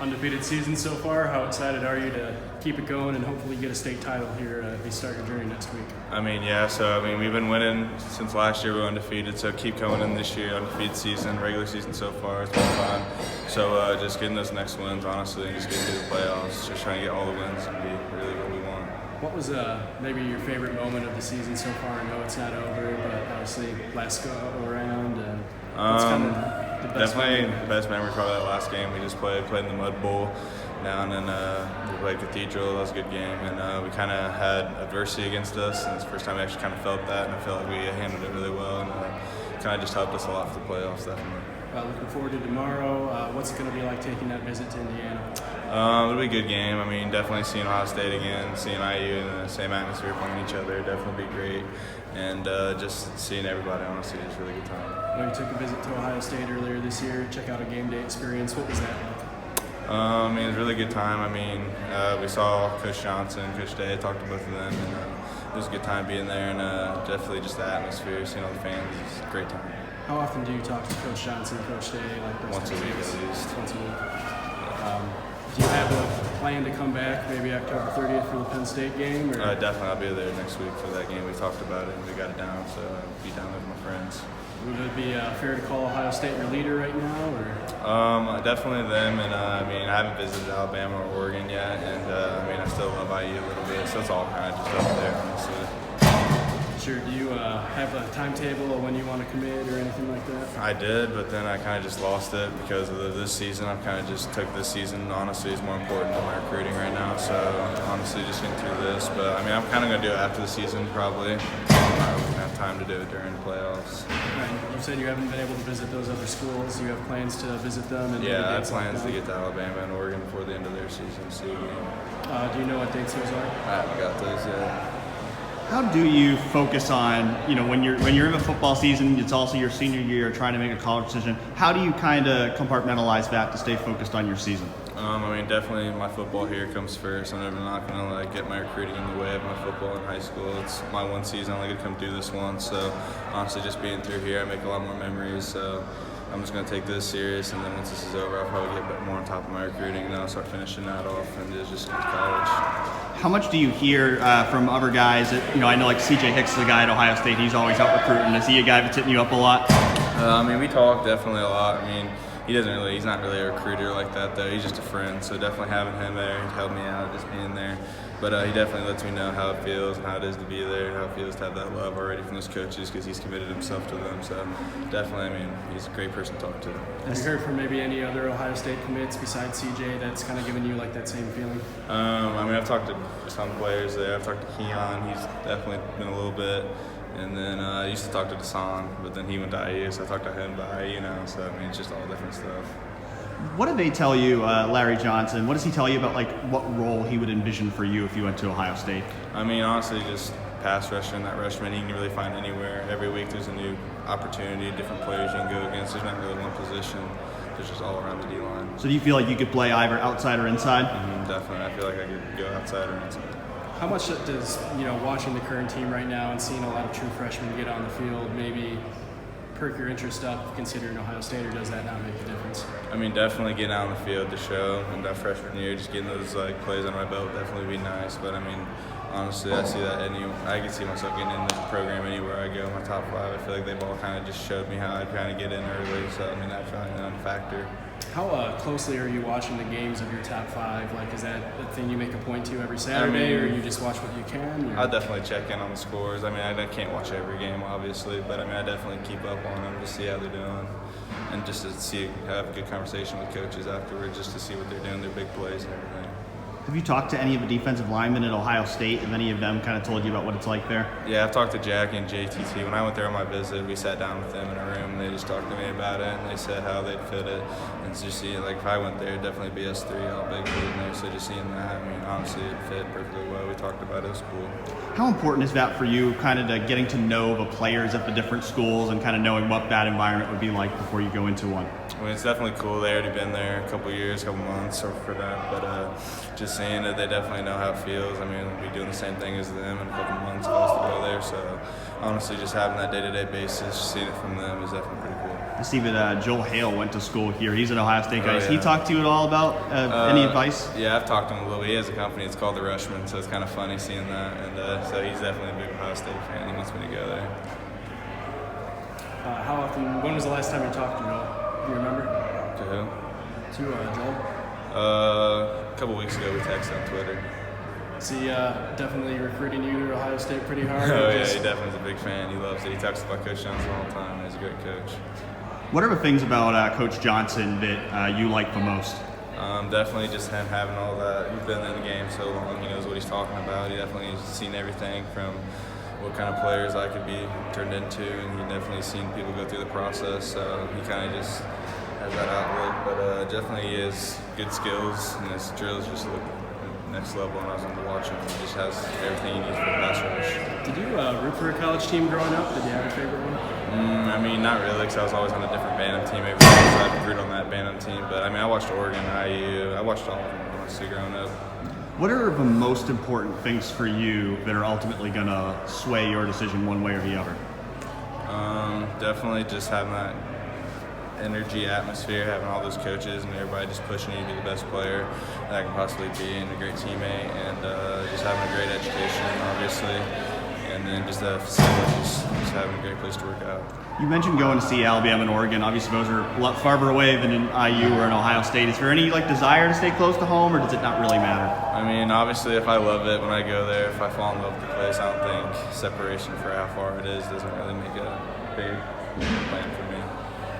Undefeated season so far. How excited are you to keep it going and hopefully get a state title here as you start your journey next week? We've been winning since last year. We were undefeated, so keep going in this year. Undefeated season, regular season so far, it's been fun. So just getting those next wins, honestly, and just getting to the playoffs, just trying to get all the wins and be really what we want. What was maybe your favorite moment of the season so far? I know it's not over, but obviously last go around. What's kind of the best best memory probably that last game we just played in the Mud Bowl down in we played Cathedral. That was a good game, and we kind of had adversity against us, and it's the first time we actually kind of felt that, and I felt like we handled it really well, and kind of just helped us a lot for the playoffs, definitely. Looking forward to tomorrow. What's it going to be like taking that visit to Indiana? It'll be a good game. Definitely seeing Ohio State again, seeing IU in the same atmosphere playing each other, definitely be great. And just seeing everybody, honestly, is a really good time. I know you took a visit to Ohio State earlier this year, check out a game day experience. What was that like? It was a really good time. We saw Coach Johnson, Coach Day, talked to both of them, and it was a good time being there, and definitely just the atmosphere, seeing all the fans, it was a great time. How often do you talk to Coach Johnson, Coach Day? Once a week at least. Once a week. Do you have a plan to come back maybe October 30th for the Penn State game? Or? Definitely, I'll be there next week for that game. We talked about it and we got it down, so I'll be down there with my friends. Would it be fair to call Ohio State your leader right now? Or? Definitely them, and I haven't visited Alabama or Oregon yet, and I still love IU a little bit, so it's all kind of just up there, honestly. Sure. Do you have a timetable of when you want to commit or anything like that? I did, but then I kind of just lost it because of this season. I've kind of just took this season, honestly, is more important than my recruiting right now. So honestly, just getting through this. But I'm kind of going to do it after the season probably. I won't have time to do it during the playoffs. And you said you haven't been able to visit those other schools. You have plans to visit them? And yeah, I have plans to get to Alabama and Oregon before the end of their season. See a game. Do you know what dates those are? I haven't got those yet. How do you focus on, when you're in a football season, it's also your senior year, trying to make a college decision. How do you kind of compartmentalize that to stay focused on your season? Definitely my football here comes first. I'm never not going to get my recruiting in the way of my football in high school. It's my one season. I only get to come through this once. So honestly, just being through here, I make a lot more memories. So I'm just going to take this serious, and then once this is over, I'll probably get a bit more on top of my recruiting, and then I'll start finishing that off and just get to college. How much do you hear from other guys? I know like CJ Hicks is a guy at Ohio State. He's always out recruiting. Is he a guy that's hitting you up a lot? We talk definitely a lot. He's not really a recruiter like that though. He's just a friend. So definitely having him there, he helped me out just being there. But he definitely lets me know how it feels and how it is to be there, and how it feels to have that love already from those coaches because he's committed himself to them. So definitely, he's a great person to talk to. Have you heard from maybe any other Ohio State commits besides CJ that's kind of giving you like that same feeling? I've talked to some players there. I've talked to Keon. He's definitely been a little bit. And then I used to talk to Dasan, but then he went to IU, so I talked to him about IU now. So it's just all different stuff. What did they tell you, Larry Johnson? What does he tell you about what role he would envision for you if you went to Ohio State? Honestly, just pass rusher and that rushman he can really find anywhere. Every week there's a new opportunity, different players you can go against. There's not really one position. There's just all around the D-line. So do you feel like you could play either outside or inside? Definitely. I feel like I could go outside or inside. How much does watching the current team right now and seeing a lot of true freshmen get on the field maybe perk your interest up considering Ohio State, or does that not make a difference? Definitely getting out on the field to show, and that freshman year, just getting those plays on my belt definitely be nice. But honestly, I see that I can see myself getting in this program anywhere I go. My top 5, I feel like they've all kind of just showed me how I'd kind of get in early. So that's probably a factor. How closely are you watching the games of your top 5? Is that a thing you make a point to every Saturday, or you just watch what you can? I'll definitely check in on the scores. I can't watch every game, obviously, but I definitely keep up on them to see how they're doing, and just to have a good conversation with coaches afterwards, just to see what they're doing, their big plays and everything. Have you talked to any of the defensive linemen at Ohio State? Have any of them kind of told you about what it's like there? Yeah, I've talked to Jack and JTT. When I went there on my visit, we sat down with them in a room, and they just talked to me about it, and they said how they'd fit it. And just seeing, if I went there, it'd definitely be us 3 all big in there. So just seeing that, honestly, it fit perfectly well. We talked about it. It was cool. How important is that for you, kind of getting to know the players at the different schools and kind of knowing what that environment would be like before you go into one? It's definitely cool. They already been there a couple years, couple months for that. But just seeing it, they definitely know how it feels. We'll be doing the same thing as them in a couple months for us to go there. So honestly, just having that day-to-day basis, seeing it from them is definitely pretty cool. I see that Joel Hale went to school here. He's an Ohio State guy. Oh, Has he yeah. talked to you at all about any advice? Yeah, I've talked to him a little bit. He has a company. It's called the Rushman, so it's kind of funny seeing that. And so he's definitely a big Ohio State fan. He wants me to go there. How often? When was the last time you talked to Joel? Do you remember? To who? To Joel. A couple weeks ago, we texted on Twitter. Is he definitely recruiting you to Ohio State pretty hard? Oh or yeah, just- he definitely is a big fan. He loves it. He talks about Coach Johnson all the time. He's a great coach. What are the things about Coach Johnson that you like the most? Definitely just him having all that. He's been in the game so long. He knows what he's talking about. He definitely has seen everything from what kind of players I could be turned into, and he definitely seen people go through the process. So he kind of just has that outlook. But definitely he has good skills, and his drills just look next level. And I was on to watch him. He just has everything he needs for the pass rush. Did you root for a college team growing up? Did you have a favorite one? I mean, not really, because I was always on a different Bantam team every year, so I'd root on that Bantam team. But I mean, I watched Oregon, IU, I watched all of them, honestly, growing up. What are the most important things for you that are ultimately going to sway your decision one way or the other? Definitely just having that energy atmosphere, having all those coaches and everybody just pushing you to be the best player that I can possibly be, and a great teammate, and just having a great education, obviously, and then just the facilities, just having a great place to work out. You mentioned going to see Alabama and Oregon. Obviously, those are a lot farther away than in IU or in Ohio State. Is there any desire to stay close to home, or does it not really matter? I mean, obviously, if I love it when I go there, if I fall in love with the place, I don't think separation for how far it is doesn't really make a big plan for me.